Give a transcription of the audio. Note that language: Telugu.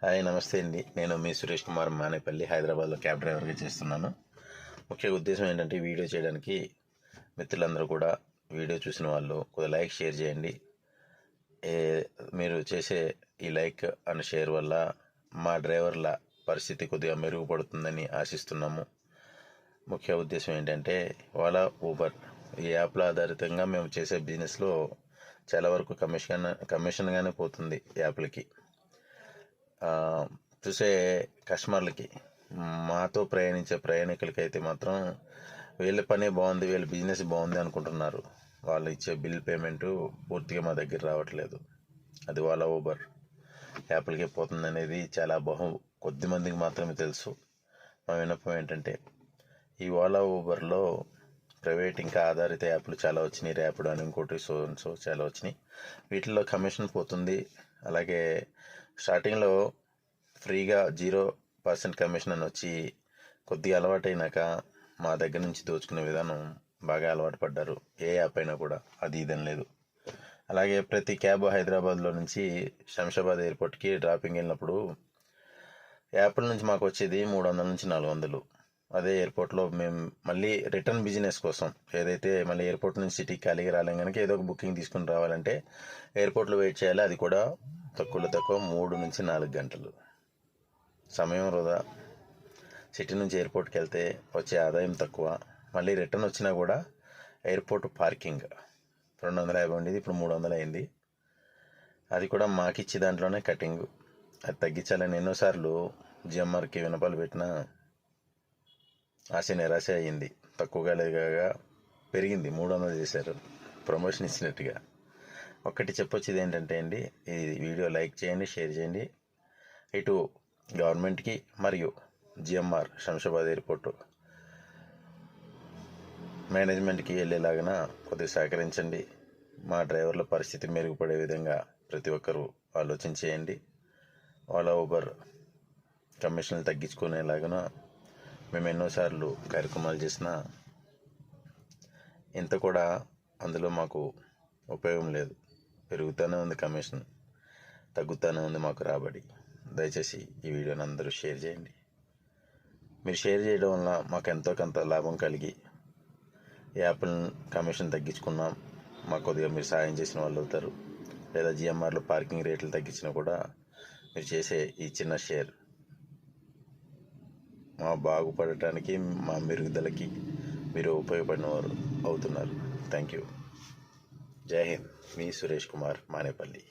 హాయ్ నమస్తే అండి. నేను మీ సురేష్ కుమార్ మానేపల్లి, హైదరాబాద్లో క్యాబ్ డ్రైవర్గా చేస్తున్నాను. ముఖ్య ఉద్దేశం ఏంటంటే వీడియో చేయడానికి మిత్రులందరూ కూడా వీడియో చూసిన వాళ్ళు కొద్దిగా లైక్ షేర్ చేయండి. మీరు చేసే ఈ లైక్ అండ్ షేర్ వల్ల మా డ్రైవర్ల పరిస్థితి కొద్దిగా మెరుగుపడుతుందని ఆశిస్తున్నాము. ముఖ్య ఉద్దేశం ఏంటంటే ఓలా, ఊబర్ ఈ యాప్ల ఆధారితంగా మేము చేసే బిజినెస్లో చాలా వరకు కమిషన్గానే పోతుంది యాప్లకి. చూసే కస్టమర్లకి, మాతో ప్రయాణించే ప్రయాణికులకి అయితే మాత్రం వీళ్ళ పనే బాగుంది, వీళ్ళ బిజినెస్ బాగుంది అనుకుంటున్నారు. వాళ్ళు ఇచ్చే బిల్ పేమెంటు పూర్తిగా మా దగ్గర రావట్లేదు. అది ఓలా, ఊబర్ యాప్లకే పోతుంది అనేది చాలా కొద్ది మందికి మాత్రమే తెలుసు. మా విన్నపం ఏంటంటే ఈ ఓలా, ఊబర్లో ప్రైవేట్ ఇంకా ఆధారిత యాప్లు చాలా వచ్చినాయి. ర్యాపిడో అని ఇంకోటి సో చాలా వచ్చినాయి. వీటిల్లో కమిషన్ పోతుంది. అలాగే స్టార్టింగ్లో ఫ్రీగా 0% కమిషన్ అని వచ్చి కొద్దిగా అలవాటైనాక మా దగ్గర నుంచి దోచుకునే విధానం బాగా అలవాటు పడ్డారు. ఏ యాప్ అయినా కూడా అది ఇదని లేదు. అలాగే ప్రతి క్యాబ్ హైదరాబాద్లో నుంచి శంషాబాద్ ఎయిర్పోర్ట్కి డ్రాపింగ్ వెళ్ళినప్పుడు యాప్ల నుంచి మాకు వచ్చేది 300 నుంచి 400. అదే ఎయిర్పోర్ట్లో మేము మళ్ళీ రిటర్న్ బిజినెస్ కోసం ఏదైతే మళ్ళీ ఎయిర్పోర్ట్ నుంచి సిటీకి ఖాళీగా రాలేం కనుక ఏదో ఒక బుకింగ్ తీసుకుని రావాలంటే ఎయిర్పోర్ట్లో వెయిట్ చేయాలి. అది కూడా తక్కువ 3 నుంచి 4 గంటలు సమయం వృధా. సిటీ నుంచి ఎయిర్పోర్ట్కి వెళ్తే వచ్చే ఆదాయం తక్కువ. మళ్ళీ రిటర్న్ వచ్చినా కూడా ఎయిర్పోర్ట్ పార్కింగ్ 250 ఉండేది, ఇప్పుడు 300 అయింది. అది కూడా మాకిచ్చి దాంట్లోనే కటింగ్. అది తగ్గించాలని ఎన్నోసార్లు జిఎంఆర్కి వినపాలు పెట్టినా ఆశ నిరాశ అయ్యింది. తక్కువగా లేదుగా పెరిగింది, 300 చేశారు ప్రమోషన్ ఇచ్చినట్టుగా. ఒక్కటి చెప్పొచ్చేది ఏంటంటే అండి, ఈ వీడియో లైక్ చేయండి, షేర్ చేయండి. ఇటు గవర్నమెంట్కి మరియు జిఎంఆర్ శంషాబాద్ ఎయిర్పోర్టు మేనేజ్మెంట్కి వెళ్ళేలాగా కొద్దిగా సహకరించండి. మా డ్రైవర్ల పరిస్థితి మెరుగుపడే విధంగా ప్రతి ఒక్కరూ ఆలోచించేయండి. ఓలా, ఊబర్ కమిషన్లు తగ్గించుకునేలాగా మేము ఎన్నోసార్లు కార్యక్రమాలు చేసినా ఇంత కూడా అందులో మాకు ఉపయోగం లేదు. పెరుగుతూనే ఉంది కమిషన్, తగ్గుతూనే ఉంది మాకు రాబడి. దయచేసి ఈ వీడియోని అందరూ షేర్ చేయండి. మీరు షేర్ చేయడం వల్ల మాకు ఎంతో కొంత లాభం కలిగి యాప్ల కమిషన్ తగ్గించుకున్నాం మాకు కొద్దిగా మీరు సాయం చేసిన వాళ్ళు అవుతారు. లేదా జిఎంఆర్లో పార్కింగ్ రేట్లు తగ్గించినా కూడా మీరు చేసే ఈ చిన్న షేర్ మా బాగుపడటానికి, మా మెరుగుదలకి మీరు ఉపయోగపడిన వారు అవుతున్నారు. Thank you. జై హింద్. మీ సురేష్ కుమార్ మానేపల్లి.